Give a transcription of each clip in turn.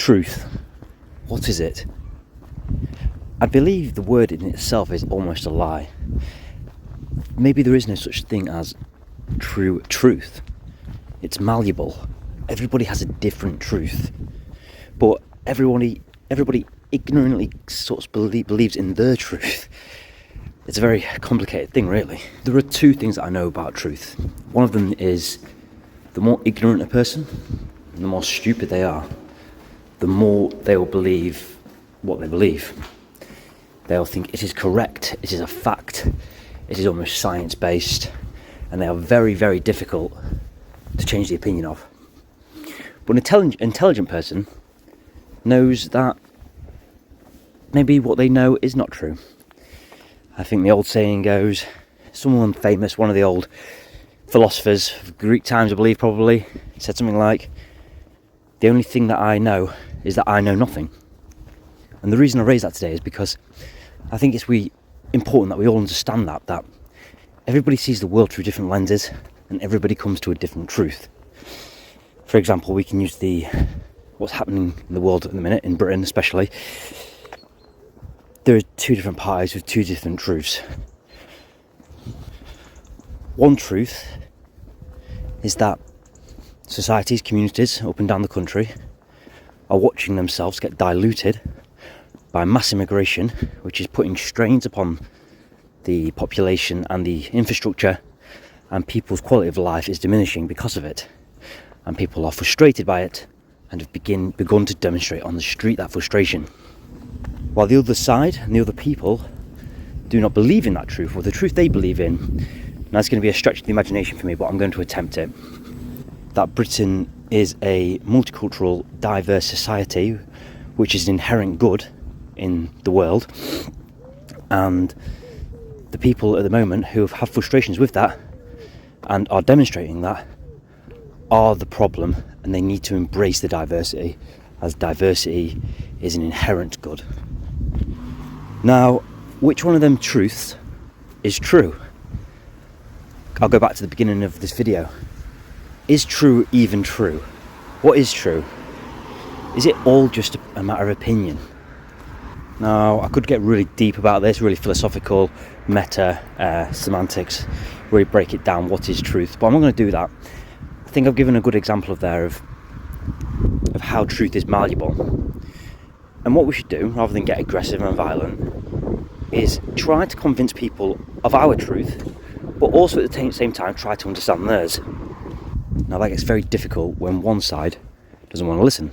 Truth. What is it? I believe the word in itself is almost a lie. Maybe there is no such thing as true truth. It's malleable. Everybody has a different truth. But everybody ignorantly sort of believes in their truth. It's a very complicated thing, really. There are two things that I know about truth. One of them is the more ignorant a person, the more stupid they are, the more they will believe what they believe. They'll think it is correct, it is a fact, it is almost science-based, and they are very, very difficult to change the opinion of. But an intelligent person knows that maybe what they know is not true. I think the old saying goes, someone famous, one of the old philosophers of Greek times, I believe, probably, said something like, the only thing that I know is that I know nothing. And the reason I raise that today is because I think it's really important that we all understand that everybody sees the world through different lenses and everybody comes to a different truth. For example, we can use what's happening in the world at the minute, in Britain especially. There are two different parties with two different truths. One truth is that societies, communities up and down the country are watching themselves get diluted by mass immigration, which is putting strains upon the population and the infrastructure, and people's quality of life is diminishing because of it. And people are frustrated by it and have begun to demonstrate on the street that frustration. While the other side and the other people do not believe in that truth, or the truth they believe in, and that's going to be a stretch of the imagination for me, but I'm going to attempt it, that Britain is a multicultural, diverse society, which is an inherent good in the world, and the people at the moment who have frustrations with that and are demonstrating that are the problem, and they need to embrace the diversity, as diversity is an inherent good. Now, which one of them truths is true? I'll go back to the beginning of this video. Is true even true? What is true? Is it all just a matter of opinion? Now, I could get really deep about this, really philosophical, meta, semantics, really break it down, what is truth, but I'm not going to do that. I think I've given a good example of how truth is malleable. And what we should do, rather than get aggressive and violent, is try to convince people of our truth, but also at the same time try to understand theirs. Now that gets very difficult when one side doesn't want to listen.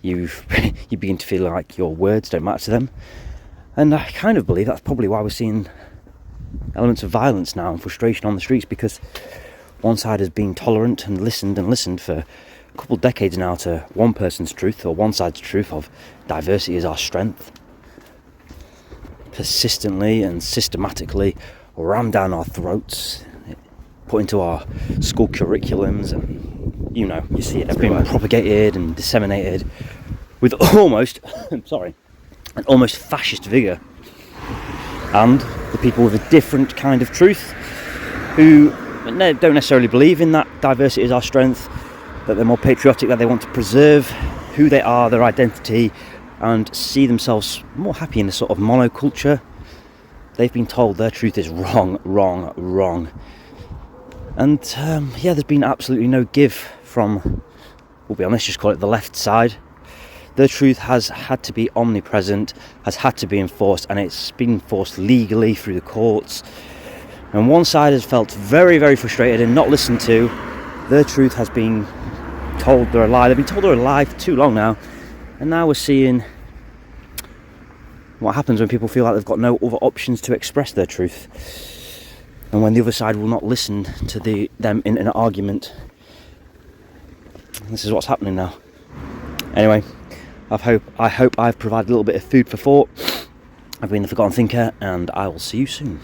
You begin to feel like your words don't matter to them. And I kind of believe that's probably why we're seeing elements of violence now and frustration on the streets, because one side has been tolerant and listened for a couple of decades now to one person's truth, or one side's truth of diversity is our strength, persistently and systematically rammed down our throats, put into our school curriculums, and you see it everywhere. It's been propagated and disseminated with almost an almost fascist vigour. And the people with a different kind of truth, who don't necessarily believe in that diversity is our strength, that they're more patriotic, that they want to preserve who they are, their identity, and see themselves more happy in a sort of monoculture. They've been told their truth is wrong. And there's been absolutely no give from, we'll be honest, just call it the left side. Their truth has had to be omnipresent, has had to be enforced, and it's been enforced legally through the courts. And one side has felt very, very frustrated and not listened to. Their truth has been told they're a lie. They've been told they're a lie for too long now. And now we're seeing what happens when people feel like they've got no other options to express their truth. And when the other side will not listen to them in an argument. This is what's happening now. Anyway, I hope I've provided a little bit of food for thought. I've been the Forgotten Thinker, and I will see you soon.